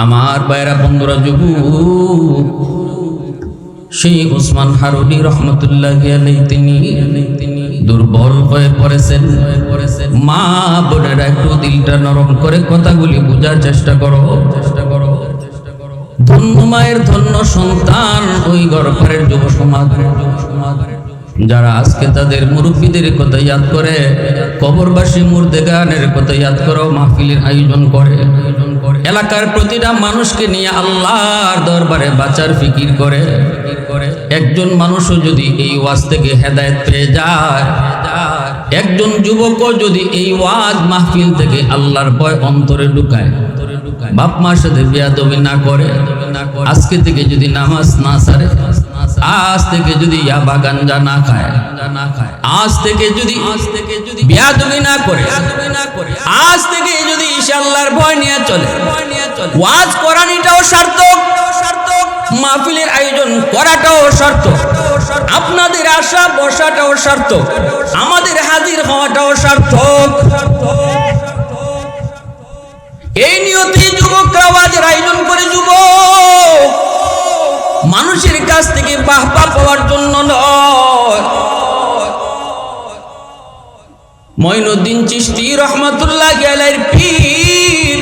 আমার বাইরা বন্ধুরা, যুবক শেখ ওসমান হারুনি রহমতুল্লাহি আলাইহি তিনি দুর্বল হয়ে পড়েছেন। মা বোনেরা, একটু দিলটা নরম করে কথাগুলি বোঝার চেষ্টা করো। ধন্য মায়ের ধন্য সন্তান ওই গর্ভের যুব সমাজ, যারা আজকে তাদের মুরব্বীদের কথা ইয়াদ করে, কবরবাসী মুর্দেগানের কথা ইয়াদ করো, মাহফিলের আয়োজন করে, এলাকার প্রতিটা মানুষকে নিয়ে আল্লাহর দরবারে বাঁচার ফিকির করে। একজন মানুষও যদি এই ওয়াজ থেকে হেদায়েত পেয়ে যায়, একজন যুবকও যদি এই ওয়াজ মাহফিল থেকে আল্লাহর ভয় অন্তরে ঢুকায়, বাপ মার সাথে বেয়াদবি না করে, আজকে থেকে যদি নামাজ না ছাড়ে, আজ থেকে যদি ইয়াবা গাঞ্জা না খায়, আজ থেকে যদি বেয়াদবি না করে, আজ থেকে যদি ইনশাআল্লাহর ভয় নিয়ে চলে, ওয়াজ করানিটাও সার্থক, মাহফিলের আয়োজন করাটাও সার্থক, আপনাদের আশা বসাটাও সার্থক, আমাদের হাজির হওয়াটাও সার্থক। এই নিয়তে যুবকরা ওয়াজের আয়োজন করে। যুবক মানুষের কাছ থেকে বাহবা পাওয়ার জন্য নয়। মঈনুদ্দিন চিশতি রহমাতুল্লাহি আলাইহির পীর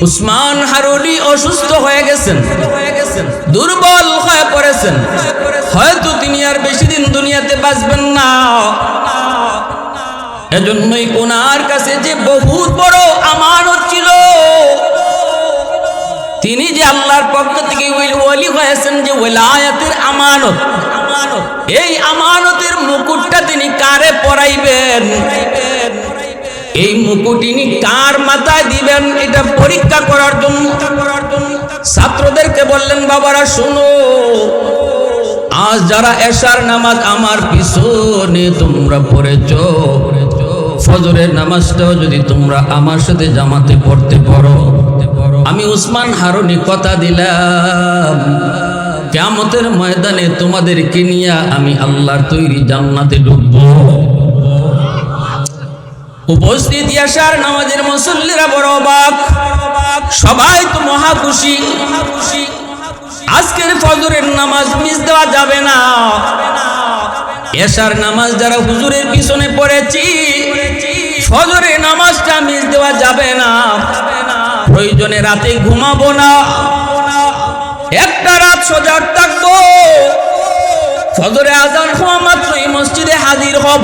ওসমান হারুনি অসুস্থ হয়ে গেছেন, দুর্বল হয়ে পড়েছেন, হয়তো তিনি আর বেশি দিন দুনিয়াতে বাঁচবেন না। এজন্যই ওনার কাছে যে বহুত বড় আমানত ছিল, তিনি যে আল্লাহর পক্ষ থেকে ওলি হয়েছেন, যে ওলায়াতের আমানত, এই আমানতের মুকুটটা তিনি কারে পরাইবেন, এই মুকুট তিনি কার মাথায় দিবেন, এটা পরীক্ষা করার জন্য ছাত্রদেরকে বললেন, বাবারা শোনো, আজ যারা এশার নামাজ আমার পিছনে তোমরা পড়েছো, ফজরের নামাজটাও যদি তোমরা আমার সাথে জামাতে পড়তে পারো, আমি ওসমান হারুনি কথা দিলাম, কিয়ামতের ময়দানে তোমাদেরকে নিয়ে আমি আল্লাহর তৈরি জান্নাতে ঢুকবো। উপস্থিত এশার নামাজের মুসল্লিরা বড় অবাক, সবাই তো মহা খুশি। আজকের ফজরের নামাজ মিস দেওয়া যাবে না। এশার নামাজ যারা হুজুরের পিছনে পড়েছি, ফজরের নামাজটা মিস দেওয়া যাবে না। প্রয়োজনে রাতে ঘুমাবো না, একটা রাত সজাগ থাকবো, ফজরে আজান হওয়া মাত্রই মসজিদে হাজির হব।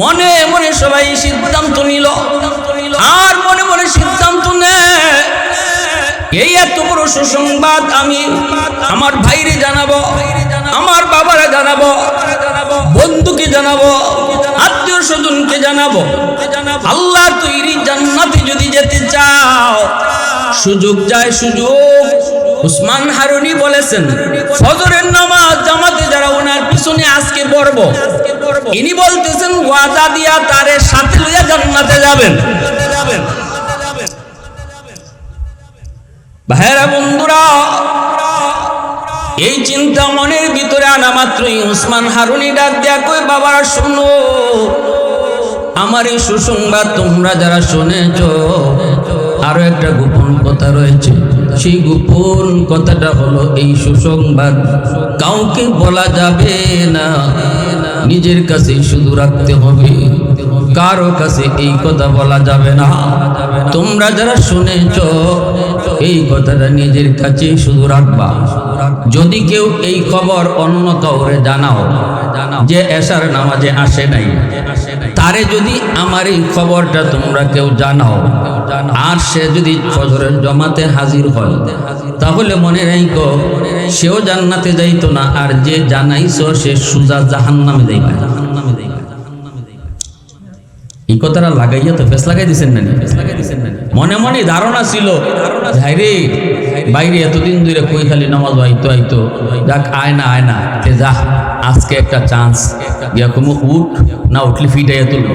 মনে মনে সবাই সিদ্ধান্ত নিল, আর মনে মনে সিদ্ধান্ত নেয়, এই এত বড় সুসংবাদ আমি আমার ভাইরে জানাবো, আমার বাবারে জানাবো, বন্ধুকে জানাবো, আত্মীয় স্বজনকে জানাবো। আল্লাহ তৈরি জান্নাতে যদি যেতে চাও, সুযোগ যায় সুযোগ। ওসমান হারুনি বলেছেন, ফজরের নামাজ জামাতে যারা ওনার পিছনে আজকে পড়বো, ইনি বলতেছেন ওয়াদা দিয়া তারে সাথে লইয়া জান্নাতে যাবেন। ভাইরা বন্ধুরা, এই চিন্তা মনের ভিতরে আনা মাত্রই ওসমান হারুনি ডাক দেয়া কই, বাবারা শোনো, আমার এই সুসংবাদ তোমরা যারা শুনেছ, আরো একটা গোপন কথা রয়েছে। সেই গোপন কথাটা হলো, এই সুসংবাদ কাউকে বলা যাবে না, নিজের কাছে শুধু রাখতে হবে, কারো কাছে এই কথা বলা যাবে না। তোমরা যারা শুনেছ, এই কথাটা নিজের কাছে শুধু রাখবা। যদি কেউ এই খবর অন্য কাউরে জানাও যে এশার নামাজে আসে নাই, তারে যদি আমার এই খবরটা তোমরা কেউ জানাও, আর সে যদি ফজরের জমাতে হাজির হয়, তাহলে মনে রাখো সেও জান্নাতে যাইতো না, আর যে জানাইছো সে সুজা জাহান্নামে যাইবে। এই কথাটা লাগাইয়া তো ফেস লাগাই দিচ্ছেন না, মনে মনে ধারণা ছিল, রে বাইরে এতদিন ধরে কই খালি নামাজ আইতো, যাক আয় না যা, আজকে একটা চান্স, উঠ না উঠলে ফিটাইয়া তুলবো।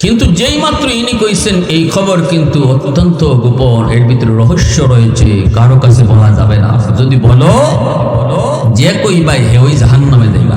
কিন্তু যেই মাত্র ইনি কইছেন এই খবর কিন্তু অত্যন্ত গোপন, এর ভিতরে রহস্য রয়েছে, কারো কাছে বলা যাবে না। যদি বলো যে কই ভাই হে ওই জাহান্নামে যাইবা।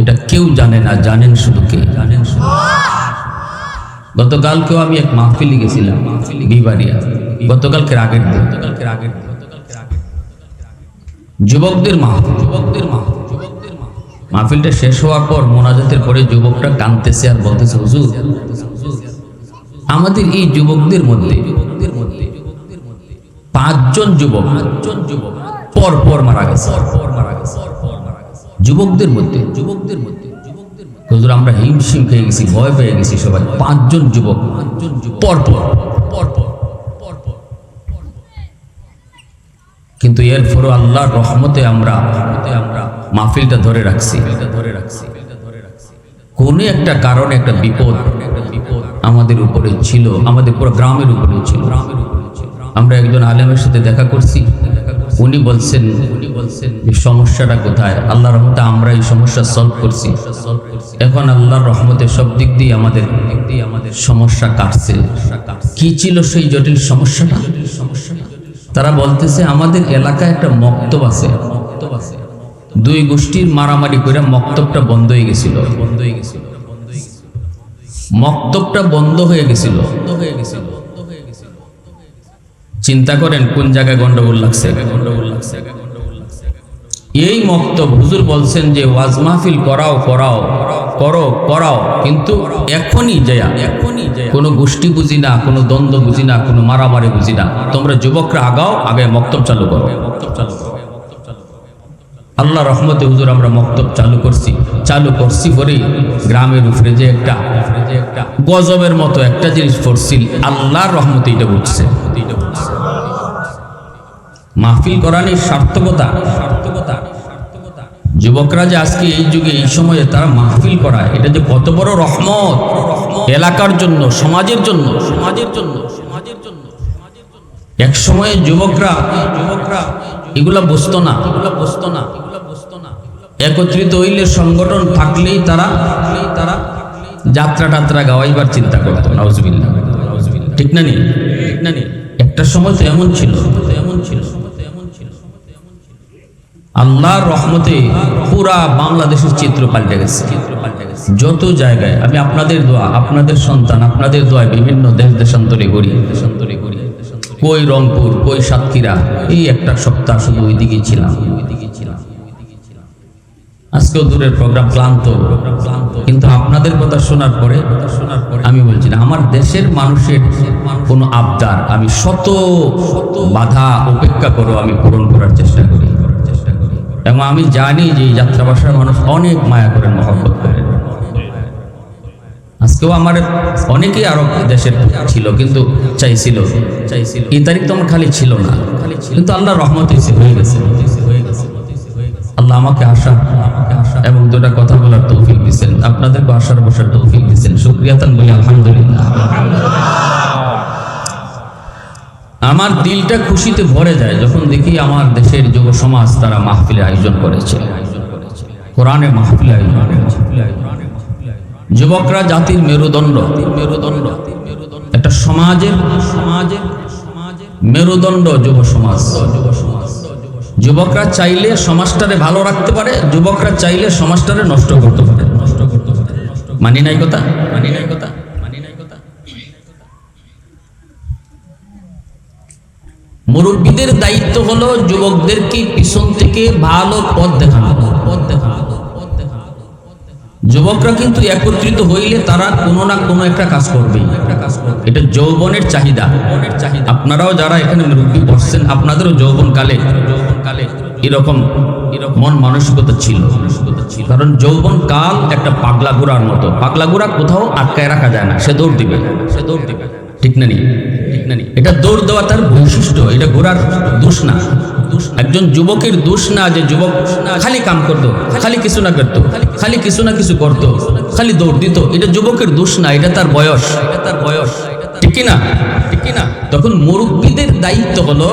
এটা কেউ জানে না, জানেন শুধু কে? জানেন শুধু। গতকালকেও আমি এক মাহফিলে গেছিলাম, বিবাড়িয়া, গতকালকের আগের দিন, যুবকদের মাহফিলটা শেষ হওয়ার পর মোনাজাতের পরে যুবকটা কাঁদতেছে আর বলতেছে, হুজুর আমাদের এই যুবকদের মধ্যে 5 জন যুবক পর পর মারা গেছে। যুবকদের মধ্যে হুজুর আমরা হিমশিম খেয়ে গেছি, ভয় পেয়ে গেছি সবাই। 5 জন যুবক পর পর। কিন্তু এরপরও আল্লাহর রহমতে আমরা মাহফিলটা ধরে রাখছি। কোনো একটা কারণে একটা বিপদ আমাদের উপরে ছিল, আমাদের পুরো গ্রামের উপরে ছিল। আমরা একজন আলেমের সাথে দেখা করছি, উনি বলছেন যে সমস্যাটা কোথায়। আল্লাহর রহমতে আমরা এই সমস্যা সলভ করছি। এখন আল্লাহর রহমতে সব দিক দিয়ে আমাদের সমস্যা কাটছে। কি ছিল সেই জটিল সমস্যাটা? তারা বলতেছে আমাদের এলাকায় একটা মক্তব আছে, 2 গোষ্ঠীর মারামারি করে মক্তবটা বন্ধ হয়ে গেছিল। মক্তবটা বন্ধ হয়ে গেছিল। চিন্তা করেন কোন জায়গায় গন্ডগোল লাগছে। এই মক্তব হুজুর বলছেন যে ওয়াজ মাহফিল করাও, কিন্তু এখনই কোনো গোষ্ঠী বুঝি না, কোনো দ্বন্দ্ব বুঝি না, কোনো মারামারি বুঝি না, তোমরা যুবকরা আগাও, আগে মক্তব চালু করো। আল্লাহ রহমতে হুজুর আমরা মক্তব চালু করছি পরে গ্রামের উপরে যে একটা গজবের মতো একটা জিনিস পড়ছিল, আল্লাহর রহমতে এটা বুঝছে। মাহফিল করানোর সার্থকতা। যুবকরা যে আজকে এই যুগে এই সময়ে তারা মাহফিল করায়, এটা যে কত বড় রহমত এলাকার জন্য, সমাজের জন্য। এক সময়ে যুবকরা এগুলা বুঝতো না। একত্রিত হইলে সংগঠন থাকলেই তারা যাত্রা টাত্রা গাওয়াইবার চিন্তা করতো। নাউজুবিল্লাহ, ঠিক না? একটা সময় তো এমন ছিল। আল্লাহর রহমতে পুরা বাংলাদেশের চিত্র পাল্টে গেছে। যত জায়গায় আমি আপনাদের দোয়া, আপনাদের সন্তান, আপনাদের দোয়ায় বিভিন্ন দেশান্তরে ঘুরি, কই রংপুর, কই সাতক্ষীরা, এই একটা সপ্তাহ শুধু ওইদিকেই ছিলাম। আজকেও দূরের প্রোগ্রাম, ক্লান্ত, কিন্তু আপনাদের কথা শোনার পরে আমি বলছি না, আমার দেশের মানুষের কোনো আবদার আমি শত বাধা উপেক্ষা করো আমি পূরণ করার চেষ্টা করি। এবং আমি জানি যে এই যাত্রা ভাষার মানুষ অনেক মায়া করেন, মহব্বত করেন। আজকেও আমার অনেকেই আরো দেশের ছিল, কিন্তু চাইছিল এই তারিখ তো আমার খালি ছিল না, কিন্তু আল্লাহ রহমত হয়ে গেছে। আল্লাহ আমাকে আশা এবং 2টা কথা বলার তৌফিক দিচ্ছেন, আপনাদেরকে আশার বসার তৌফিক দিচ্ছেন। শুকরিয়া তান বলি আলহামদুলিল্লাহ। আমার দিলটা খুশিতে ভরে যায় যখন দেখি আমার দেশের যুব সমাজ তারা মাহফিলের আয়োজন করেছে, কোরআনের মাহফিলের আয়োজন করেছে। যুবকরা জাতির মেরুদণ্ড, একটা সমাজের মেরুদণ্ড যুব সমাজ। যুবকরা চাইলে সমাজটারে ভালো রাখতে পারে, যুবকরা চাইলে সমাজটারে নষ্ট করতে পারে। মানি নাই কথা। মুরব্বীদের দায়িত্ব হলো যুবকদেরকে পিছন থেকে ভালো পথ দেখানো। যুবকরা কিন্তু একত্রিত হইলে তারা কোনো না কোনো একটা কাজ করবেই। এটা যৌবনের চাহিদা। আপনারাও যারা এখানে মুরব্বী বসছেন, আপনাদেরও যৌবনকালে এরকম মন মানসিকতা ছিল। কারণ যৌবন কাল একটা পাগলা ঘোড়ার মতো। পাগলা ঘোড়া কোথাও আটকায় রাখা যায় না, সে দৌড় দিবে। ঠিক না? এটা দৌড় দেওয়া তার বৈশিষ্ট্য, এটা ঘোড়ার দোষ না। একজন যুবকের দোষ না যে যুবক খালি কাম করতো, খালি কিছু না করতো, খালি কিছু না কিছু করতো, খালি দৌড় দিত, এটা যুবকের দোষ না, এটা তার বয়স। ঠিক না? তখন মুরব্বীদের দায়িত্ব হলো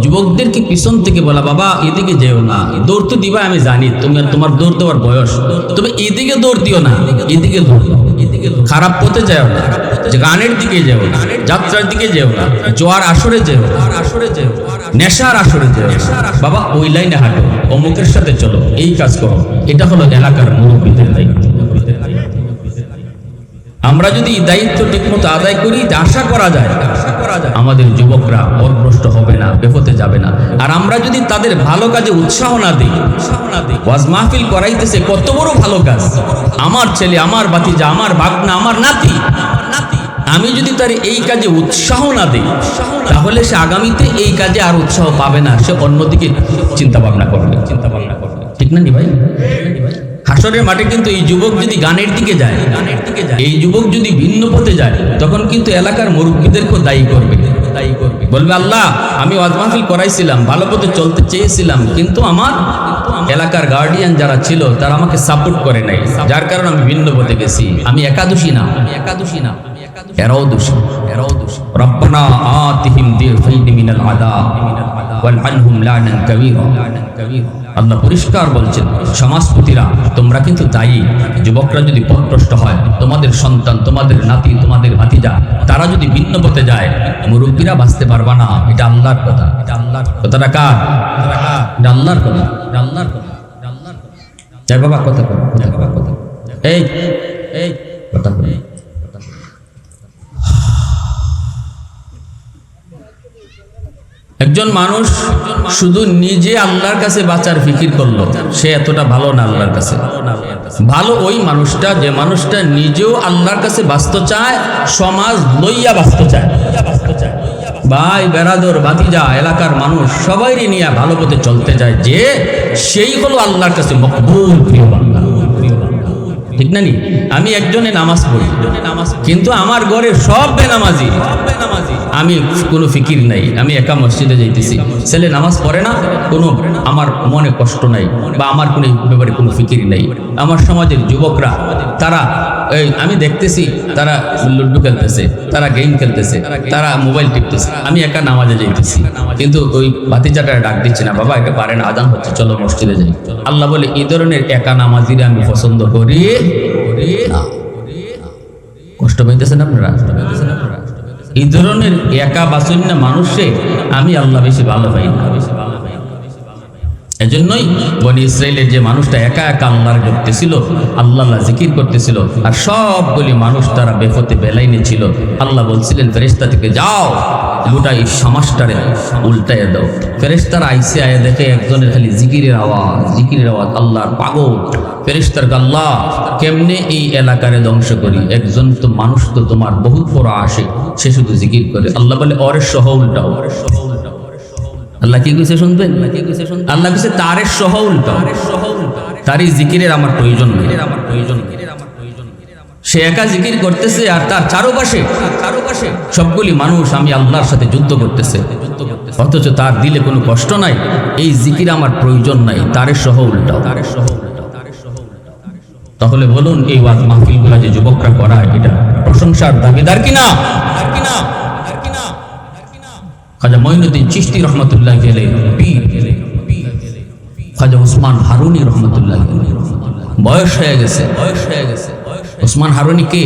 যুবকদেরকে পিছন থেকে বলা, বাবা এদিকে যেও না, দৌড় তো দিবা আমি জানি, তোমার দৌড় দেওয়ার বয়স, তবে এদিকে দৌড় দিও না, এদিকে দৌড়, খারাপ পথে যাও না, গানের দিকে যেও না, যাত্রার দিকে যেও না, জোয়ার আসরে যেও, নেশার আসরে যেও বাবা, ওই লাইনে হাঁটো, অমুকের সাথে চলো, এই কাজ করো। এটা হলো এলাকার মুরব্বীদের দায়িত্ব। আমরা যদি দায়িত্ব ঠিকমতো আদায় করি, আশা করা যায় আমাদের যুবকরা পথভ্রষ্ট হবে না, বেপথে যাবে না। আর আমরা যদি তাদের ভালো কাজে উৎসাহ না দিই, ওয়াজ মাহফিল করাইতেছে কত বড় ভালো কাজ, আমার ছেলে, আমার ভাতিজা, আমার ভাগনা, আমার নাতি, আমি যদি তার এই কাজে উৎসাহ না দিই, তাহলে সে আগামীতে এই কাজে আর উৎসাহ পাবে না, সে অন্যদিকে চিন্তা ভাবনা করবে। ঠিক না নি ভাই? হাসরের মাঠে কিন্তু এই যুবক যদি গানের দিকে যায়, এই যুবক যদি ভিন্ন পথে যায়, তখন কিন্তু এলাকার মুরব্বীদেরকেও দায়ী করবে। বলবে, আল্লাহ, আমি ওয়াজ মাহফিল করাইছিলাম, ভালো পথে চলতে চেয়েছিলাম, কিন্তু আমার এলাকার গার্ডিয়ান যারা ছিল তারা আমাকে সাপোর্ট করে নাই, যার কারণে আমি ভিন্ন পথে গেছি। আমি একাদশী না, এরাও দোষী। রব্বানা আতিহিম দিফাইনি মিনাল আযাব ওয়ালআনহুম লানান কাবীরা। আল্লাহ পরিষ্কার বলছেন, সমাজপতিরা তোমরা কিন্তু দায়ী। যুবকরা যদি পথভ্রষ্ট হয়, তোমাদের সন্তান, তোমাদের নাতি, তোমাদের ভাতিজা, তারা যদি ভিন্ন পথে যায়, মুরব্বীরা বাঁচতে পারবা না। এটা আল্লাহর কথা। কথাটা কার? এটা আল্লাহর কথা। যাই বাবা, কথা এই কথা। একজন মানুষ শুধু নিজে আল্লাহর কাছে বাঁচার ফিকির করলো, সে এতটা ভালো না আল্লাহর কাছে। ভালো ওই মানুষটা, যে মানুষটা নিজেও আল্লাহর কাছে বাঁচতে চায়, সমাজ লইয়া বাঁচতে চায়। ভাই, বেরাদর, ভাতিজা, এলাকার মানুষ সবাইকে নিয়ে ভালো পথে চলতে চায়, যে সেই হলো আল্লাহর কাছে মকবুল, প্রিয় বান্দা। ঠিক না নি? আমি একজনে নামাজ পড়ি, কিন্তু আমার ঘরে সব বেনামাজি, আমি কোনো ফিকির নাই, আমি একা মসজিদে যাইতেছি, ছেলে নামাজ পড়ে না, কোনো আমার মনে কষ্ট নাই, বা আমার কোনো ব্যাপারে কোনো ফিকির নাই। আমার সমাজের যুবকরা, তারা আমি দেখতেছি তারা লুডু খেলতেছে, তারা গেম খেলতেছে, তারা মোবাইল টিপতেছে, আমি একা নামাজে যাইতেছি, কিন্তু ওই ভাতিজাটা ডাক দিচ্ছে না, বাবা এটা পারে না, আজান হচ্ছে, চলো মসজিদে যাই। আল্লাহ বলে, এই ধরনের একা নামাজিরা আমি পছন্দ করি না। কষ্ট পাইতেছেন আপনারা? এই ধরনের একা বাসন্য মানুষে আমি আল্লাহ বেশি ভালো পাই না। এজন্যই বনি ইসরাইলের যে মানুষটা একা একা আল্লাহর করতেছিল, আল্লাহ জিকির করতেছিল, আর সবগুলি মানুষ তারা বেফতে বেলাইনে ছিল, আল্লাহ বলছিলেন ফেরেশতা থেকে, যাও গোটা এই সমাজটারে উল্টাইয়া দাও। ফেরেশতারা আইসে আয়া দেখে একজনের খালি জিকিরের আওয়াজ, আল্লাহর পাগল। ফেরেশতার আল্লাহ, কেমনে এই এলাকারে ধ্বংস করি? একজন তো মানুষ তো তোমার বহুত বড় আসে, সে শুধু জিকির করে। আল্লাহ বলে, অরে সহ উল্টাও। আল্লাহ কি কইছে শুনবেন? আল্লাহ কইছে তারের সহ উল্টাও, তারই জিকিরের আমার প্রয়োজন নেই। সে একা জিকির করতেছে, আর তার চারপাশে সবগুলি মানুষ আমি আল্লাহর সাথে যুদ্ধ করতেছে, অথচ তার দিলে কোনো কষ্ট নাই। এই জিকির আমার প্রয়োজন নাই, তারের সহ উল্টাও। তাহলে বলুন, এই ওয়াজ মাহফিলগুলো যে যুবকরা করায়, এটা প্রশংসার দাবিদার কিনা? খাজা মঈনুদ্দিন চিশতি রহমতুল্লাহ আলাইহি, খাজা উসমান হারুনি রহমতুল্লাহ আলাইহি, বয়স হয়ে গেছে। উসমান হারুনি কে?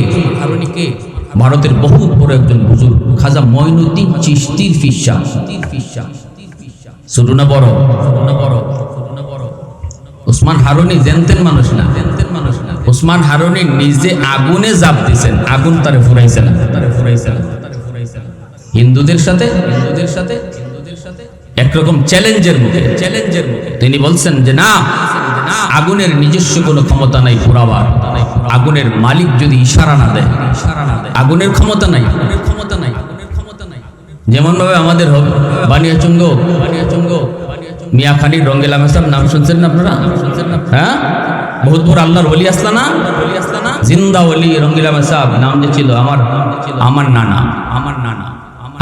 ভারতের বহুত বড় একজন বুজুর্গ, খাজা মঈনুদ্দিন চিশতির ফিসা। ছোট না বড়? উসমান হারুনি জানতেন মানুষ না। উসমান হারুনি নিজে আগুনে জাপ দিয়েছেন, আগুন তারে ফুরাইছে না। হিন্দুদের সাথে একরকম চ্যালেঞ্জের মুখে তিনি বলছেন যে না, আগুনের নিজস্ব কোনো ক্ষমতা নাই পুরাবার। আগুনের মালিক যদি ইশারা না দেয়, আগুনের ক্ষমতা নাই। যেমন ভাবে আমাদের বানিয়াচুঙ্গ মিয়াখালীর রঙ্গেলা মেসাব নাম শুনছেন না আপনারা? হ্যাঁ, বহুত বড় আল্লাহর ওলি আসলা না, জিন্দা ওলি রঙ্গিলা মেসাব নাম যে ছিল আমার নানা।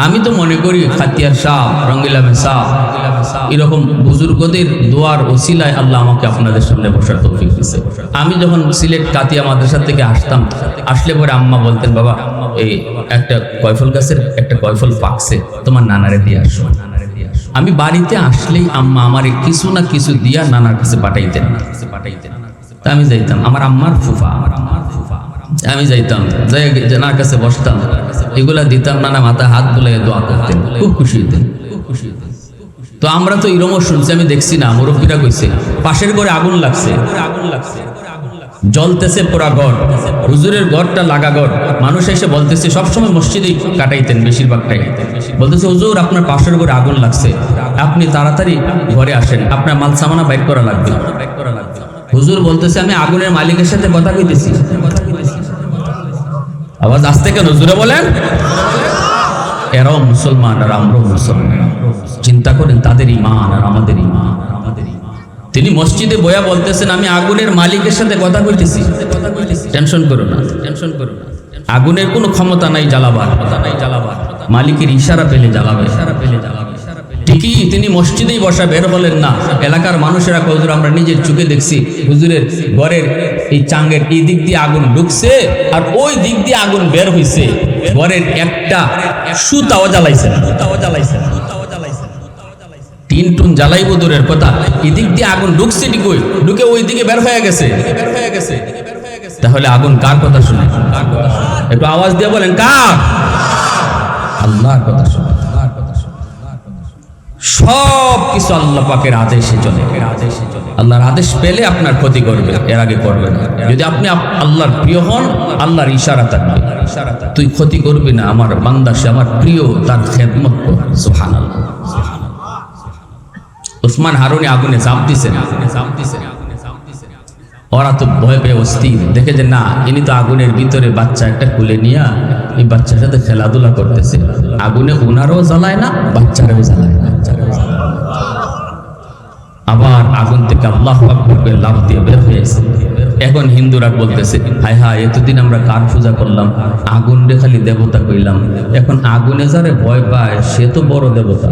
আমি তো মনে করি খাতিয়ার শাহ, রঙ্গিলা মেসাব, এরকম বুজুর্গদের দোয়ার ওসিলায় আল্লাহ আমাকে আপনাদের সামনে বসার তৌফিক দিয়েছে। আমি যখন সিলেট কাতিয়া মাদ্রাসা থেকে আসলে পরে আম্মা বলতেন, বাবা এই একটা কয়ফল গাছের একটা কয়ফল পাকছে, তোমার নানারে দিয়ে আসো। আমি বাড়িতে আসলেই আম্মা আমার কিছু না কিছু দিয়া নানার কাছে পাঠাইতেন। তা আমি যাইতাম, আমার আম্মার ফুফা, আমি যাইতাম, যাই নানার কাছে বসতাম, এগুলা দিতাম, নানা মাথা হাত বুলাই দোয়া করতেন, খুব খুশি হতেন। তো আমরা তো এরকমও শুনছি, আমি দেখছি না, মুরব্বীরা কইছে পাশের ঘরে আগুন লাগছে, জ্বলতেছে পুরা ঘর, হুজুরের ঘরটা লাগা ঘর। মানুষ এসে বলতেছে, সবসময় মসজিদেই কাটাইতেন বেশিরভাগটাই, বলতেছে হুজুর আপনার পাশের ঘরে আগুন লাগছে, আপনি তাড়াতাড়ি ঘরে আসেন, আপনার মাল সামানা বাইর করা লাগবে। হুজুর বলতেছে আমি আগুনের মালিকের সাথে কথা কইতেছি। আওয়াজ আসতে কেন জোরে বলেন? এরাও মুসলমান আর আমরাও মুসলমান। চিন্তা করেন তাদের ঈমান আর আমাদের ঈমান। তিনি মসজিদে বয়া বলতেছেন আমি আগুনের মালিকের সাথে কথা কইতেছি। টেনশন করো না, টেনশন করো না, আগুনের কোনো ক্ষমতা নাই জ্বালাবার, মালিকের ইশারা পেলে জ্বালাবে, ইশারা পেলে জ্বালাবে। ঠিকই তিনি মসজিদেই বসা, বের হলেন না। এলাকার মানুষেরা হুজুর আমরা নিজের চোখে দেখছি হুজুরের ঘরের এই চাঙ্গের এই দিক দিয়ে আগুন ঢুকছে আর ওই দিক দিয়ে আগুন বের হইছে, ঘরের একটা সুতাও জ্বালাইছে, টিন টুন জ্বালাইবো দূরের কথা, এদিক দিয়ে আগুন ঢুকছে ঠিকই, ঢুকে ওই দিকে বের হয়ে গেছে। তাহলে আগুন কার কথা শুনে? একটু আওয়াজ দিয়ে বলেন কার? আল্লাহর কথা শুনে। সব কিছু আল্লাহ পাকের আদেশে চলে। আল্লাহর আদেশ পেলে আপনার ক্ষতি করবে, এর আগে করবে না। যদি আপনি আল্লাহর প্রিয় হন, আল্লাহর ইশারা থাকবে, তুই ক্ষতি করবি না, আমার বান্দা সে আমার প্রিয়, তার খেদমত কর। সুবহানাল্লাহ। উসমান হারুনি আগুনে ঝাঁপ দিছেন, ওরা তো ভয় পেয়ে অস্থির, দেখে যে না ইনি তো আগুনের ভিতরে বাচ্চা একটা কুলে নিয়ে এই বাচ্চার সাথে খেলাধুলা করতেছে, আগুনে উনারও জ্বালায় না, বাচ্চারাও জ্বালায় না। আবার আগুন থেকে আল্লাহু আকবার বলে লাফ দিয়ে বের হয়েছে। এখন হিন্দুরা বলতেছে হায় হায় এতদিন আমরা কার পূজা করলাম, আগুন রে খালি দেবতা কইলাম, এখন আগুনে যারে ভয় পায় সে তো বড় দেবতা।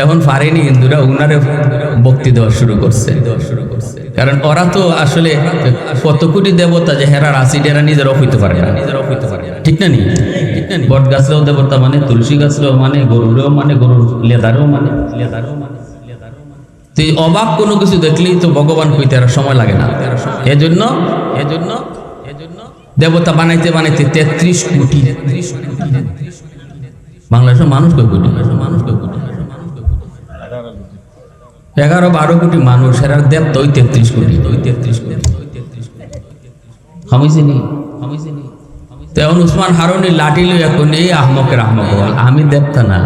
এখন পারেনি হিন্দুরা উনারে ভক্তি দেওয়া শুরু করছে, কারণ ওরা তো আসলে কত কোটি দেবতা যে হেরার আসিড এরা নিজেরাও হইতে পারে না, ঠিক না নি? বট গাছরাও দেবতা মানে, তুলসী গাছরাও মানে, গরুরেও মানে, গরুর লেদারেও মানে। তো অবাক কোনো কিছু দেখলেই তো ভগবান কইতে আর সময় লাগে না। এজন্য দেবতা বানাইতে বানাইতে 33 কোটি বাংলাদেশের মানুষ কই কোটি, 11-12 কোটি মানুষ, এরা দেব তো 33 কোটি। তেমন উসমান হারুনি লাঠি লই এখন এই আহমকের আহমক বল, আমি দেবতা না,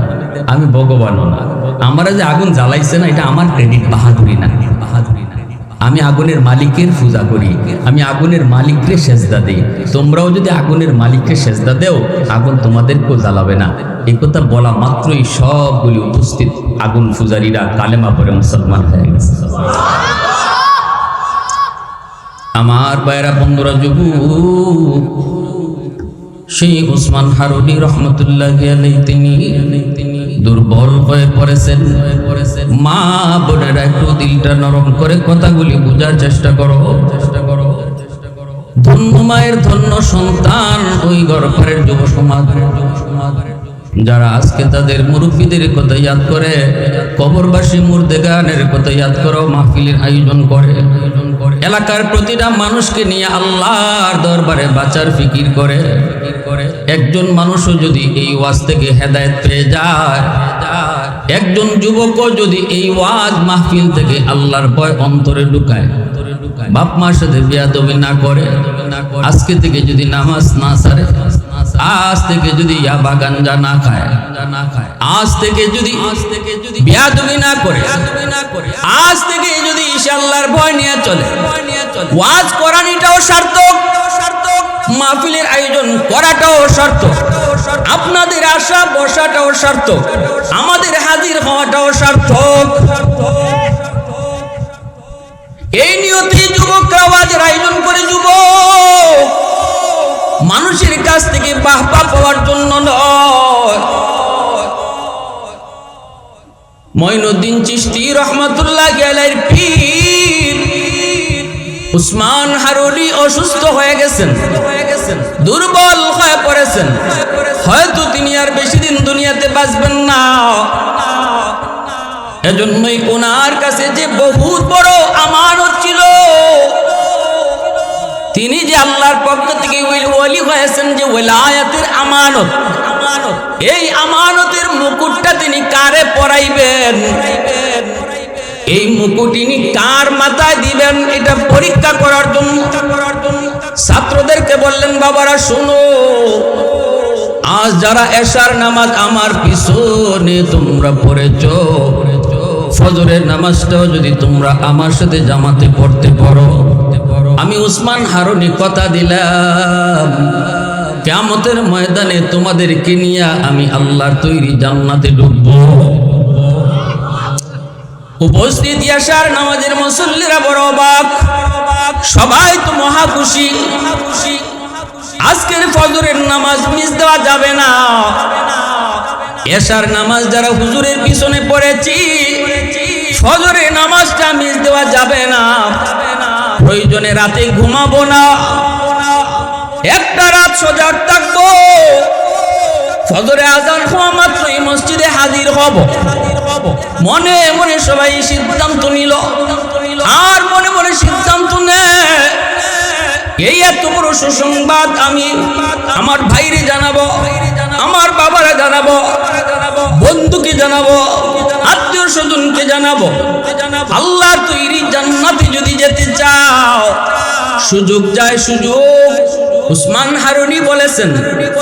আমি ভগবানও না, আমরা যে আগুন জ্বালাইছে না এটা আমার ক্রেডিট, বাহাদুরি না। আমি আগুনের মালিকের পূজা করি, আমি আগুনের মালিককে সেজদা দিই। তোমরাও যদি আগুনের মালিককে সেজদা দেও, আগুন তোমাদেরকেও জ্বালাবে না। এই কথা বলা মাত্রই সবগুলি উপস্থিত আগুন পূজারীরা কালেমা পড়ে মুসলমান হয়ে গেছে। আমার ভাইরা বন্ধুরা, যুবক সেই উসমান হারুনি রহমতুল্লাহি আলাইহি তিনি দুর্বল হয়ে পড়েছেন। মা বোনেরা একটু দিলটা নরম করে কথাগুলি বোঝার চেষ্টা করো। ধন্য মায়ের ধন্য সন্তান ওই গর্ভের যুব সমাজ, যারা আজকে তাদের মুরব্বীদের কথা ইয়াদ করে, কবরবাসী মুর্দেগানের কথা ইয়াদ করো, মাহফিলের আয়োজন করে, এলাকার প্রতিটা মানুষকে নিয়ে আল্লাহর দরবারে বাঁচার ফিকির করে। একজন মানুষও যদি এই ওয়াজ থেকে হেদায়েত পেয়ে যায়, একজন যুবকও যদি এই ওয়াজ মাহফিল থেকে আল্লাহর ভয় অন্তরে ঢুকায়, বাপ মার সাথে বেয়াদবি না করে, আজকে থেকে যদি নামাজ না ছাড়ে, আজ থেকে যদি ইয়াবা গাঞ্জা না খায়, আজ থেকে যদি বেয়াদবি না করে, আজ থেকে যদি আল্লাহর ভয় নিয়ে চলে, ওয়াজ করানিটাও সার্থক, মাহফিলের আয়োজন করাটাও সার্থক, আপনাদের আশা বসাটাও সার্থক, আমাদের হাজির হওয়াটাও সার্থক। এই নিয়তে যুবকরা ওয়াজের আয়োজন করে, যুবক মানুষের কাছ থেকে বাহবা পাওয়ার জন্য নয়। মঈনুদ্দিন চিশতি রহমাতুল্লাহি আলাইহির পীর উসমান হারুনি অসুস্থ হয়ে গেছেন, দুর্বল হয়ে পড়েছেন, হয়তো তিনি আর বেশি দিন দুনিয়াতে বাঁচবেন না। এজন্যই ওনার কাছে যে বহুত বড় আমানত ছিল, তিনি যে আল্লাহর পক্ষ থেকে ওলি হয়েছেন, যে ওলায়াতের আমানত, এই আমানতের মুকুটটা তিনি কারে পরাইবেন, এই মুকুট তিনি কার মাথায় দিবেন, এটা পরীক্ষা করার জন্য ছাত্রদেরকে বললেন, বাবারা শুনো, আজ যারা এশার নামাজ আমার পিছনে তোমরা পড়েছো, ফজরের নামাজটাও যদি তোমরা আমার সাথে জামাতে পড়তে পারো, আমি উসমান হারুনি কথা দিলাম, কিয়ামতের ময়দানে তোমাদেরকে নিয়ে আমি আল্লাহর তৈরি জান্নাতে ঢুকবো। উপস্থিত এশার নামাজের মুসল্লিরা বড় অবাক, সবাই তো মহা খুশি। আজকের ফজরের নামাজ মিস দেওয়া যাবে না। এশার নামাজ যারা হুজুরের পিছনে পড়েছি, ফজরের নামাজটা মিস দেওয়া যাবে না। প্রয়োজনে রাতে ঘুমাবো না, একটা রাত সজাগ থাকবো, ফজরে আজান হওয়া মাত্রই মসজিদে হাজির হব। মনে মনে সবাই সিদ্ধান্ত নিল, আর মনে মনে সিদ্ধান্ত নেয়, এই এত বড় সুসংবাদ আমি আমার ভাইরে জানাবো, আমার বাবারা জানাবো, বন্ধুকে জানাবো, আত্মীয় স্বজনকে জানাবো। আল্লাহ তৈরি জান্নাতে যদি যেতে চাও, সুযোগ যায় সুযোগ। উসমান হারুনি বলেছেন,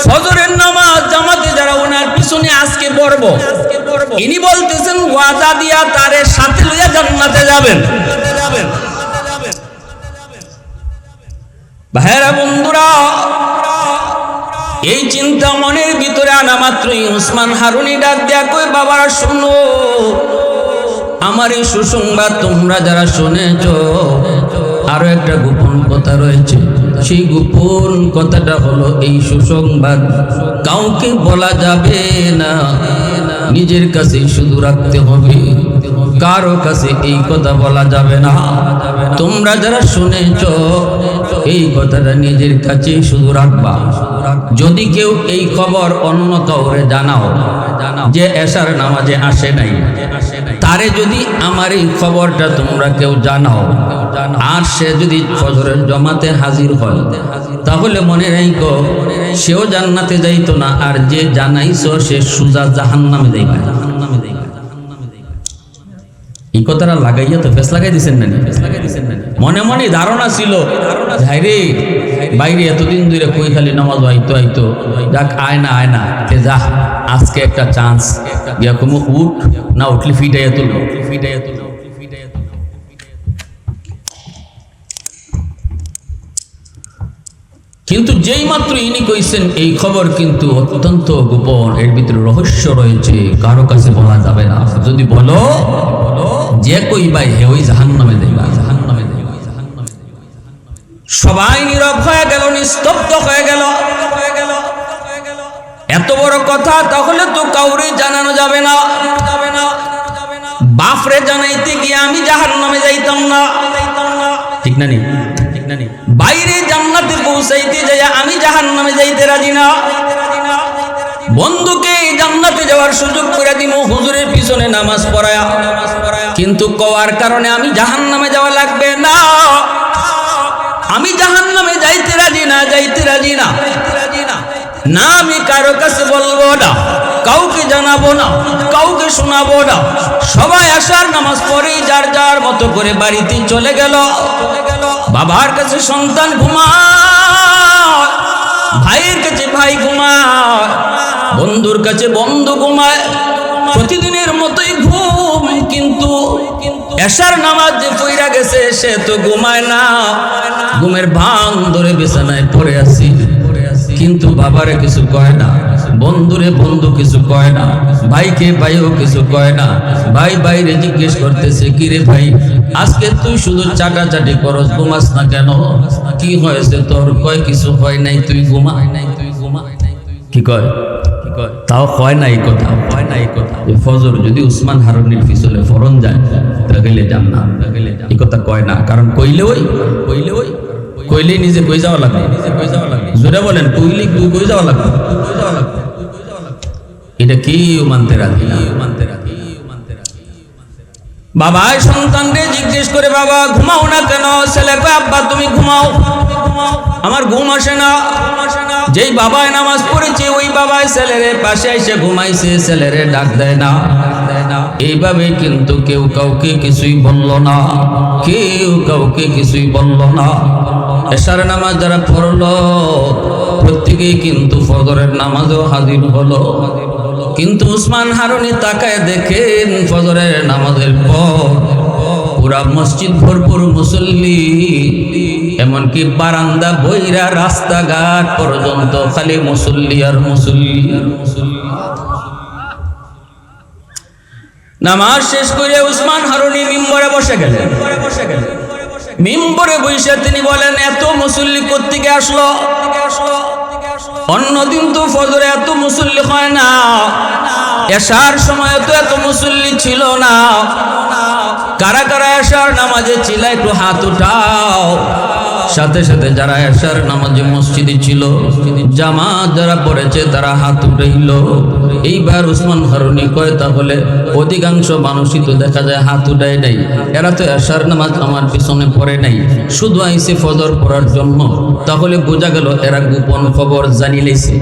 ফজরের নামাজ জামাতে যারা ওনার পিছনে আজকে পড়ব, ইনি বলতেছেন ওয়াদা দিয়া তারে সাথে লইয়া জান্নাতে যাবেন। ভাইরা বন্ধুরা, এই চিন্তা মনের ভিতরে আনা মাত্রই উসমান হারুনি ডাক দেয়া কই, বাবারা শুনো, আমার এই সুসংবাদ তোমরা যারা শুনেছ, আরো একটা গোপন কথা রয়েছে। সেই গোপন কথাটা হলো এই সুসংবাদ কাউকে বলা যাবে না, নিজের কাছে শুধু রাখতে হবে, কারো কাছে এই কথা বলা যাবে না। তোমরা যারা শুনেছ এই কথাটা নিজের কাছে শুধু রাখবা। যদি কেউ এই খবর অন্য কাউরে জানাও যে এশার নামাজে আসে নাই, তারে যদি আমার এই খবরটা তোমরা কেউ জানাও, আর সে যদি ফজরের জমাতে হাজির হয়, তাহলে মনে রাখো সেও জান্নাতে যাইতো না, আর যে জানাইছো সে সুজা জাহান্নামে যাইবে। এই কথাটা লাগাইয়া তো ফেস লাগাই দিচ্ছেন না, মনে মনে ধারণা ছিল রে বাইরে এতদিন ধরে কই খালি নামাজ আইতো আইতো, যাক আয় না তে যা, আজকে একটা চান্স, ইয়া কোনো উঠ না উঠলে ফিটাইয়া তুলবো। কিন্তু যেই মাত্র ইনি কইছেন এই খবর কিন্তু অত্যন্ত গোপন, এর ভিতরে রহস্য রয়েছে, কারো কাছে বলা যাবে না। যদি বলো যে কইবাই হে ওই জাহান্নামে যাইবা, জাহান্নামে যাইবা। সবাই নীরব হয়ে গেল, নিস্তব্ধ হয়ে গেল। এত বড় কথা তাহলে তো কাউরে জানানো যাবে না। বাপরে জানাইতে গিয়ে আমি জাহান্নামে যাইতাম না, ঠিক না? বাইরে জান্নাতে পৌঁছাইতে যাই আমি জাহান্নামে যাইতে রাজি না। বন্ধুকে জান্নাতে যাওয়ার সুযোগ করে দিব হুজুরের পিছনে নামাজ পড়ায়া, কিন্তু কোয়ার কারণে আমি জাহান্নামে যাওয়া লাগবে না। আমি জাহান্নামে যাইতে রাজি না, না আমি কারো কাছে বলবো না, কাউকে জানাবো না, কাউকে শোনাবো না। সবাই আসার নামাজ পড়েই যার যার মতো করে বাড়িতে চলে গেল। বাবার কাছে সন্তান ঘুমায়, ভাইয়ের কাছে ভাই ঘুমায়, বন্ধুর কাছে বন্ধু ঘুমায়, প্রতিদিনের মতোই ঘুম। কিন্তু এশার নামাজ যে পইরা গেছে সে তো ঘুমায় না, ঘুমের ভাঙ ধরে বিছানায় পড়ে আছি। কিন্তু বাবারে কিছু কয় না, বন্ধুরে বন্ধু কিছু কয় না, ভাইকে ভাইও কিছু কয় না। ভাই বাইরে জিজ্ঞেস করতেছে, কিরে ভাই আজকে তুই শুধু চাটাচাটি করস, ঘুমাস না কেন? কি হয়েছে তোর? কয় কিছু হয় নাই, তুই ঘুমা। কি কয়? তাও কয় না এই কথা, যে ফজর যদি উসমান হারুনির পিছনে ফরন যায় তাহলে জান্নাত, এই কথা কয় না। কারণ কইলেই নিজে কই যাওয়া লাগবে, জোরে বলেন, কইলে তুই কই যাওয়া লাগবে। এটা কেউ মানতে রাজি। বাবা সন্তানকে জিজ্ঞেস করে, বাবা ঘুমাও না কেন? ছেলে কয়, আব্বা তুমি ঘুমাও, আমার ঘুম আসে না। যেই বাবায় নামাজ পড়েছে ওই বাবায় ছেলের পাশে এসে ঘুমাইছে, ছেলের ডাক দেয় না। এইভাবে কিন্তু কেউ কাউকে কিছুই বলল না, কেউ কাউকে কিছুই বলল না। এশার নামাজ যারা পড়লো প্রত্যেকেই কিন্তু ফজরের নামাজও হাজির হলো। কিন্তু উসমান হারুনি তাকায় দেখেন ফজরের নামাজের পর পুরা মসজিদ ভরপুর মুসল্লি, এমনকি বারান্দা বইরা রাস্তাঘাট পর্যন্ত খালি মুসল্লি আর মুসল্লি। নামাজ শেষ করে উসমান হারুনি মিম্বরে বসে গেলেন। মিম্বরে বসে তিনি বলেন, এত মুসল্লি কোত্থেকে আসলো? অন্যদিন তো ফজরে এত মুসল্লি হয় না, এশার সময় তো এত মুসল্লি ছিল না। কারা কারা এশার নামাজে ছিল একটু হাত উঠাও। সাথে সাথে যারা এশার নামাজে মসজিদে ছিল, জামাত যারা পড়েছে তারা হাত উঠাইল। এইবার উসমান হারুনি কয়, তাহলে অধিকাংশ মানুষই তো দেখা যায় হাত উঠায় নাই, এরা তো এশার নামাজ আমার পিছনে পড়ে নাই, শুধু আইছে ফজর পড়ার জন্য। তাহলে বোঝা গেল এরা গোপন খবর জানি লাইছে।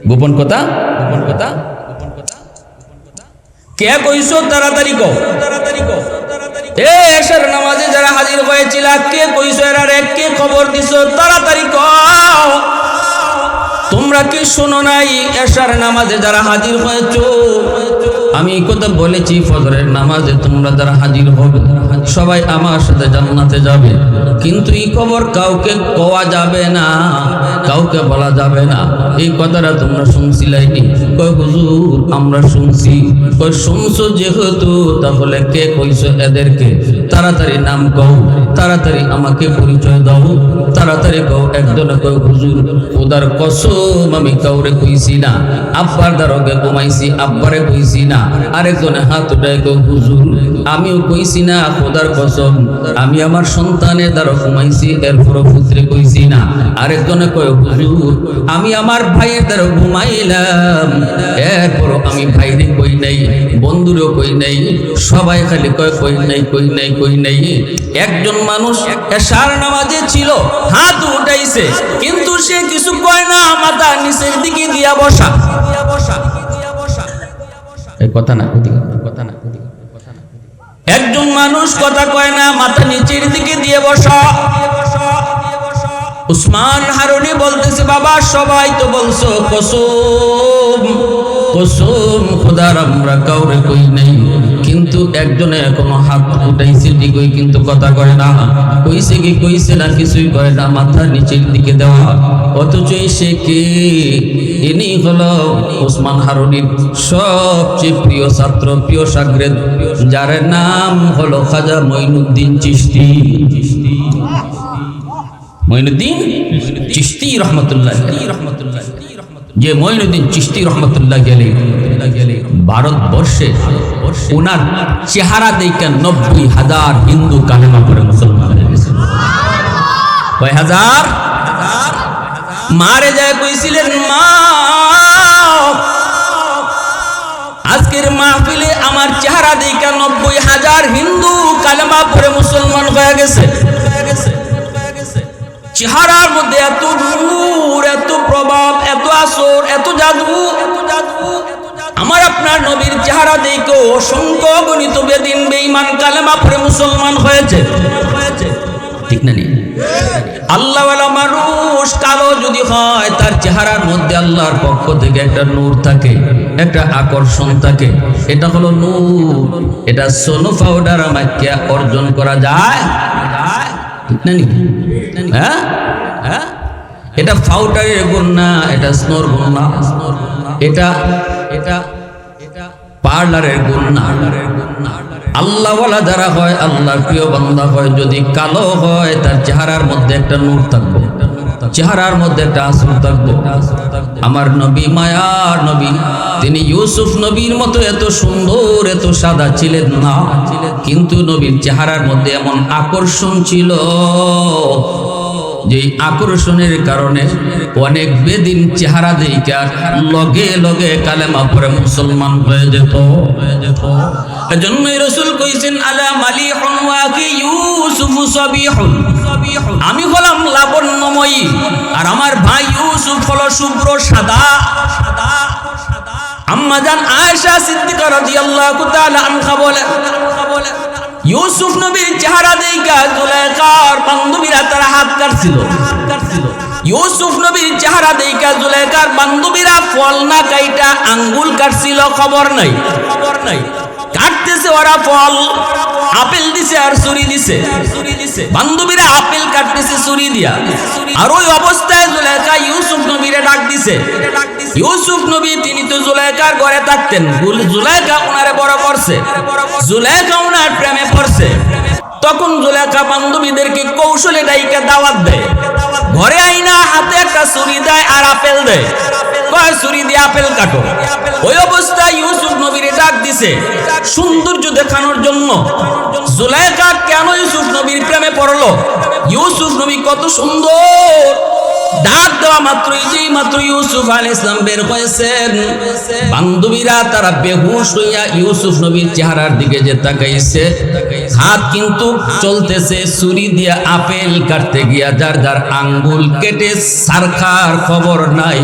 গোপন কথা, গোপন কথা কে কইছো? তাড়াতাড়ি কও, তাড়াতাড়ি কও। এশার নামাজে যারা হাজির হয়েছিল কে কইছো? এরা কে খবর দিছো? তাড়াতাড়ি কও। তোমরা কি শোনো নাই এশার নামাজে যারা হাজির হয়েছো? আমি কথা বলেছি ফজরের নামাজে তোমরা যারা হাজির হবে সবাই আমার সাথে জান্নাতে যাবে, কিন্তু এই খবর কাউকে কোয়া যাবে না, কাউকে বলা যাবে না। এই কথাটা তোমরা শুনছিলাইনি? কয় হুজুর আমরা শুনছি। কয় শুনছো যেহেতু তাহলে কে কইছো এদেরকে? তাড়াতাড়ি নাম কও, তাড়াতাড়ি আমাকে পরিচয় দাও, তাড়াতাড়ি কও। একজনে কয় হুজুর খোদার কসম আমি কাউরে কইছি না, আব্বার দ্বারকে ঘুমাইছি, আব্বারে কইছি না। আরেকজনে হাত উঠায় কয় হুজুর আমিও কইছি না, খোদার কসম আমি আমার সন্তানের দ্বারা ঘুমাইছি, এরপর পুত্রে কইছি না। আরেকজনে কয় হুজুর আমি আমার ভাইয়ের দ্বারা ঘুমাইলাম, এরপর আমি ভাইরে কই নাই, বন্ধুরও কই নাই, সবাই খালি কয় কই নাই, কই নাই, কই নাই। একজন মানুষ এশার নামাজে ছিল, হাত উঠাইছে, কিন্তু সে কিছু কয় না, মাথা নিচের দিকে দিয়া বসা। এই কথা না, কথা না। একজন মানুষ কথা কয় না, মাথা নিচের দিকে দিয়ে বসা। উসমান হারুনি বলতেছে, বাবা সবাই তো বলছো কসম, কসম খোদার আমরা কাউরে কই নাই, কিন্তু একজনে এখনো হাত উঠাইছে ঠিকই, কিন্তু কথা কয় না। কইছে কি কইছে না কিছুই কয় না, মাথা নিচের দিকে দেওয়া। অথচ সে কে? ইনি হলো উসমান হারুনির সবচেয়ে প্রিয় ছাত্র, প্রিয় শাগরেদ, যার নাম হলো খাজা মঈনুদ্দিন চিশতি। মঈনুদ্দিন চিশতি রহমতুল্লাহ। যে মঈনুদ্দিন চিশতি রহমতুল্লাহ ভারতবর্ষে ওনার চেহারা দেখে 90,000 হিন্দু কালেমা পড়ে মুসলমান হয়ে গেছে। কয় হাজার? মারে যায় কইছিলেন, মা আজকের মাহফিলে আমার চেহারা দেখে 90,000 হিন্দু কালেমা পড়ে মুসলমান হয়ে গেছে। চেহারার মধ্যে এত নূর, এত প্রভাব, এত আসর, এত জাদু। আমার আপনার নবীর চেহারা দেখে অসংখ্য গণিত বেদিন বেঈমান কালেমা পড়ে মুসলমান হয়েছে। ঠিক না? নেই আল্লাহওয়ালা মানুষ কালো যদি হয়, তার চেহারার মধ্যে আল্লাহর পক্ষ থেকে একটা নূর থাকে, একটা আকর্ষণ থাকে। এটা হলো নূর। এটা সোনো পাউডার আমাকে অর্জন করা যায়। ঠিক না? হ্যাঁ হ্যাঁ, এটা পাউডারের গুণ না, এটা স্নোর গুণ না, এটা এটা এটা পার্লারের গুণ না। আল্লাহওয়ালা যারা হয়, আল্লাহর প্রিয় বান্দা হয়, যদি কালো হয় তার চেহারার মধ্যে একটা নূর থাকবে, চেহারার মধ্যে একটা আসর থাকবে। আমার নবী, মায়ার নবী, তিনি ইউসুফ নবীর মতো এত সুন্দর, এত সাদা ছিলেন না, কিন্তু নবীর চেহারার মধ্যে এমন আকর্ষণ ছিল যে আকর্ষণের কারণে অনেক বেদিন চেহারা দেইকা লগে লগে কালেমা পড়ে মুসলমান হয়ে যেত। এজন্যই রাসূল কইছেন আলা মালিহুন ওয়া কি ইউসুফ সাবিহুন, আমি হলাম লাবণ্যময়ী আর আমার ভাই ইউসুফ হলো শুভ্র সাদা। আম্মা জান আয়েশা সিদ্দিকা রাদিয়াল্লাহু তাআলা আনহা বলেন, ইউসুফ নবীর চেহারা দেইখা জুলাইখার বান্ধবীরা তারা হাত কাটছিল। ইউসুফ নবীর চেহারা দেইখা জুলাইখার বান্ধবীরা ফল না কাইটা আঙ্গুল কাটছিল, খবর নাই। কাটতেছে ওরা ফল, আপেল দিছে আর ছুরি দিছে। বান্ধবীরা আপেল কাটতেছে ছুরি দিয়া, আর ওই অবস্থায় জুলাইখা ইউসুফ নবীরে ডাক দিছে। ইউসুফ নবী তিনি তো জুলাইখার ঘরে থাকতেন, জুলাইখা ওনারে বড় করছে, জুলাইখা ওনার প্রেমে পড়ছে। তখন জুলাইখা বান্ধবীদেরকে কৌশলে ডাইকা দাওয়াত দেয়, ঘরে আইনা হাতে একটা ছুরি দেয় আর আপেল দেয়, কয় ছুরি দিয়ে আপেল কাটো। ওই অবস্থায় ইউসুফ নবীরে ডাক দিছে সৌন্দর্য দেখানোর জন্য। জুলাইখা কেন ইউসুফ নবীর প্রেমে পড়লো? ইউসুফ নবী কত সুন্দর। ডাক দেওয়া মাত্রই যেই মাত্র ইউসুফ আলাইহিস সালাম বের হয়েছেন, বান্ধবীরা তারা বেহুশ হইয়া ইউসুফ নবীর চেহারার দিকে যে তাকাইছে, হাত কিন্তু চলতেছে ছুরি দিয়ে আপেল কাটতে গিয়া যার যার আঙ্গুল কেটে সারখার খবর নাই।